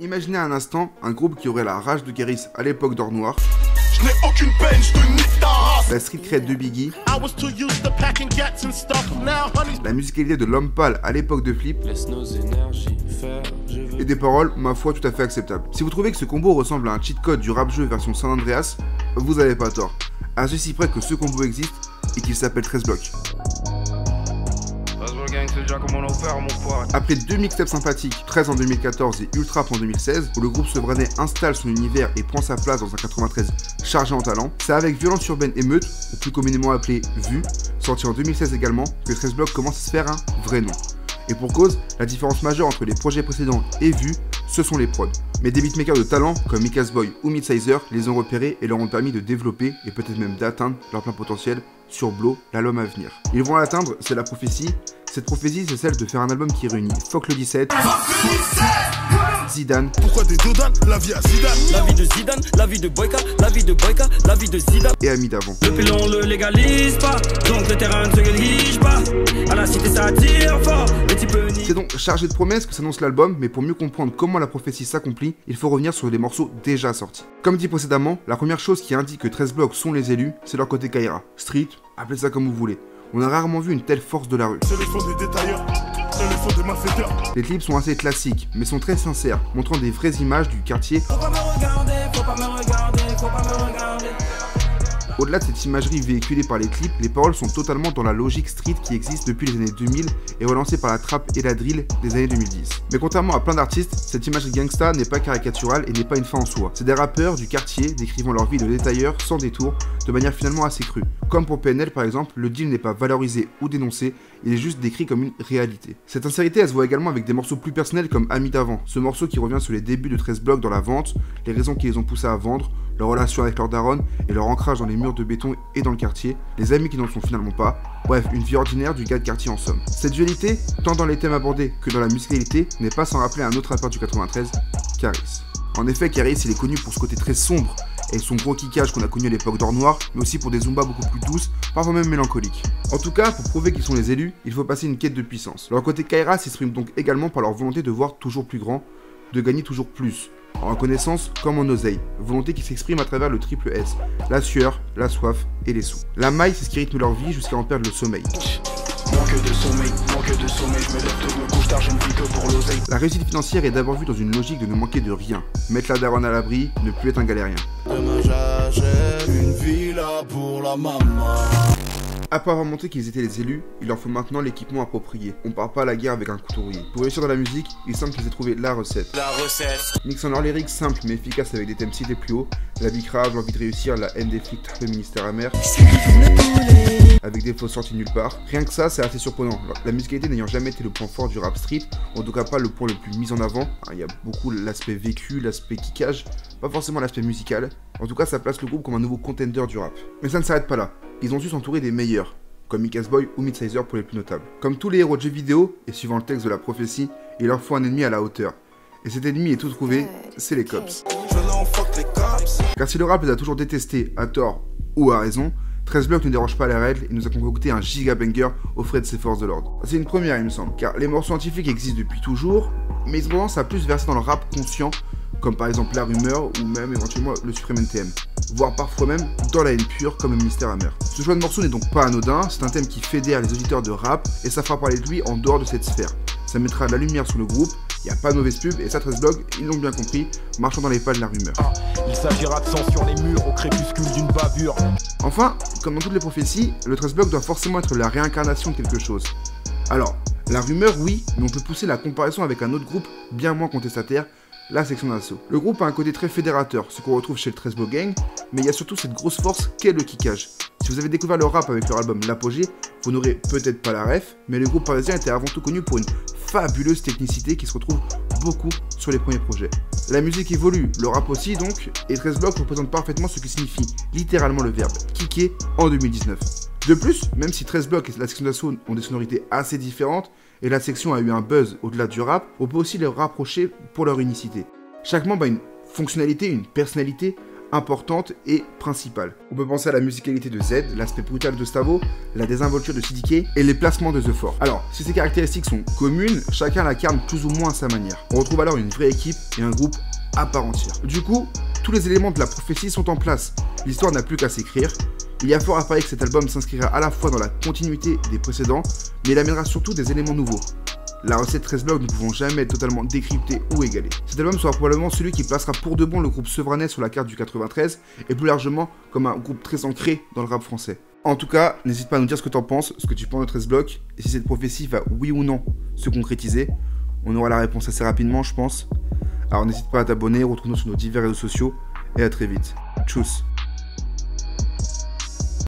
Imaginez un instant un groupe qui aurait la rage de Caris à l'époque d'Or Noir, Je n'ai aucune peine, je te nique ta race. la street cred de Biggie, I was too used to packing gats and stuff. Now, honey, la musicalité de L'Homme Pâle à l'époque de Flip, Laisse nos énergies faire, je veux. et des paroles, ma foi, tout à fait acceptables. Si vous trouvez que ce combo ressemble à un cheat code du rap jeu version San Andreas, vous avez pas tort. À ceci près que ce combo existe et qu'il s'appelle 13 blocs. Après deux mixtapes sympathiques, 13 en 2014 et Ultrap en 2016, où le groupe Sevranais installe son univers et prend sa place dans un 93 chargé en talent, c'est avec Violence Urbaine et Meute, ou plus communément appelé VU, sorti en 2016 également, que 13 blocs commence à se faire un vrai nom. Et pour cause, la différence majeure entre les projets précédents et VU, ce sont les prods. Mais des beatmakers de talent comme Mika's Boy ou Midsizer les ont repérés et leur ont permis de développer et peut-être même d'atteindre leur plein potentiel sur Blow, l'album à venir. Ils vont l'atteindre, c'est la prophétie. Cette prophétie, c'est celle de faire un album qui réunit Fuck le 17, Zidane, pourquoi des Dodan? La vie à Zidane. La vie de Zidane, la vie de Boyka, la vie de Boyka, la vie de Zidane. et Ami d'avant. Le pilon le légalise pas, donc le terrain ne se néglige pas. À la cité ça tire fort, les types C'est donc chargé de promesses que s'annonce l'album, mais pour mieux comprendre comment la prophétie s'accomplit, il faut revenir sur des morceaux déjà sortis. Comme dit précédemment, la première chose qui indique que 13 blocs sont les élus, c'est leur côté Kaira. Street, appelez ça comme vous voulez. On a rarement vu une telle force de la rue. C'est le fond des détailleurs, c'est le fond des malfaiteurs. Les clips sont assez classiques, mais sont très sincères, montrant des vraies images du quartier. Faut pas me regarder, faut pas me regarder, faut pas me regarder. Au-delà de cette imagerie véhiculée par les clips, les paroles sont totalement dans la logique street qui existe depuis les années 2000 et relancée par la trap et la drill des années 2010. Mais contrairement à plein d'artistes, cette imagerie gangsta n'est pas caricaturale et n'est pas une fin en soi. C'est des rappeurs du quartier décrivant leur vie de détailleur sans détour, de manière finalement assez crue. Comme pour PNL par exemple, le deal n'est pas valorisé ou dénoncé, il est juste décrit comme une réalité. Cette sincérité elle se voit également avec des morceaux plus personnels comme Ami d'avant, ce morceau qui revient sur les débuts de 13 blocs dans la vente, les raisons qui les ont poussés à vendre, leur relation avec leur daronne et leur ancrage dans les murs de béton et dans le quartier, les amis qui n'en sont finalement pas, bref, une vie ordinaire du gars de quartier en somme. Cette dualité, tant dans les thèmes abordés que dans la musicalité, n'est pas sans rappeler un autre rappeur du 93, Caris. En effet, Caris il est connu pour ce côté très sombre et son gros kickage qu'on a connu à l'époque d'Or Noir, mais aussi pour des zumbas beaucoup plus douces, parfois même mélancoliques. En tout cas, pour prouver qu'ils sont les élus, il faut passer une quête de puissance. Leur côté Kaira s'exprime donc également par leur volonté de voir toujours plus grand, de gagner toujours plus, en reconnaissance comme en oseille, volonté qui s'exprime à travers le triple S, la sueur, la soif et les sous. La maille, c'est ce qui rythme leur vie jusqu'à en perdre le sommeil. Manque de sommeil, je me lève tôt, je me couche tard, je ne vis que pour l'oseille. La réussite financière est d'abord vue dans une logique de ne manquer de rien, mettre la daronne à l'abri, ne plus être un galérien. Demain j'achète une villa pour la maman. Après avoir montré qu'ils étaient les élus, il leur faut maintenant l'équipement approprié. On part pas à la guerre avec un couteau rouillé. Pour réussir dans la musique, il semble qu'ils aient trouvé la recette. La recette. Mixant leur lyrics simples mais efficaces avec des thèmes cités plus haut, la bicrave, l'envie de réussir, la haine des flics, le ministère amer, avec des fausses sorties nulle part. Rien que ça, c'est assez surprenant. La musicalité n'ayant jamais été le point fort du rap street, en tout cas pas le point le plus mis en avant. Il y a beaucoup l'aspect vécu, l'aspect kickage, pas forcément l'aspect musical. En tout cas, ça place le groupe comme un nouveau contender du rap. Mais ça ne s'arrête pas là. Ils ont su s'entourer des meilleurs, comme Mika's Boy ou Midsizer pour les plus notables. Comme tous les héros de jeux vidéo, et suivant le texte de la prophétie, il leur faut un ennemi à la hauteur. Et cet ennemi est tout trouvé, c'est les cops. Car si le rap les a toujours détestés, à tort ou à raison, 13 blocs ne dérange pas la règle et nous a concocté un giga banger aux frais de ses forces de l'ordre. C'est une première il me semble, car les morceaux scientifiques existent depuis toujours, mais ils ont tendance à plus verser dans le rap conscient, comme par exemple La Rumeur ou même éventuellement le Supreme NTM, voire parfois même dans la haine pure comme le Mystère Amer. Ce choix de morceau n'est donc pas anodin, c'est un thème qui fédère les auditeurs de rap et ça fera parler de lui en dehors de cette sphère. Ça mettra de la lumière sur le groupe, il n'y a pas de mauvaise pub et ça 13 blogs, ils l'ont bien compris, marchant dans les pas de La Rumeur. Il s'agira de sang sur les murs au crépuscule d'une bavure. Enfin, comme dans toutes les prophéties, le 13 blogs doit forcément être la réincarnation de quelque chose. Alors, La Rumeur oui, mais on peut pousser la comparaison avec un autre groupe bien moins contestataire, la Section d'Assaut. Le groupe a un côté très fédérateur, ce qu'on retrouve chez le 13 Block Gang, mais il y a surtout cette grosse force qu'est le kickage. Si vous avez découvert le rap avec leur album L'Apogée, vous n'aurez peut-être pas la ref, mais le groupe parisien était avant tout connu pour une fabuleuse technicité qui se retrouve beaucoup sur les premiers projets. La musique évolue, le rap aussi donc, et 13 Block représente parfaitement ce que signifie littéralement le verbe kicker en 2019. De plus, même si 13 Block et la Section d'Assaut ont des sonorités assez différentes, et la section a eu un buzz au-delà du rap, on peut aussi les rapprocher pour leur unicité. Chaque membre a une fonctionnalité, une personnalité, importante et principale. On peut penser à la musicalité de Z, l'aspect brutal de Stavo, la désinvolture de CDK et les placements de The Four. Alors, si ces caractéristiques sont communes, chacun l'incarne plus ou moins à sa manière. On retrouve alors une vraie équipe et un groupe à part entière. Du coup, tous les éléments de la prophétie sont en place. L'histoire n'a plus qu'à s'écrire. Il y a fort à parier que cet album s'inscrira à la fois dans la continuité des précédents, mais il amènera surtout des éléments nouveaux. La recette 13 blocs ne pouvant jamais être totalement décryptée ou égalée. Cet album sera probablement celui qui placera pour de bon le groupe Sevranais sur la carte du 93 et plus largement comme un groupe très ancré dans le rap français. En tout cas, n'hésite pas à nous dire ce que t'en penses, ce que tu penses de 13 blocs et si cette prophétie va oui ou non se concrétiser. On aura la réponse assez rapidement, je pense. Alors n'hésite pas à t'abonner, retrouve-nous sur nos divers réseaux sociaux et à très vite. Tchuss.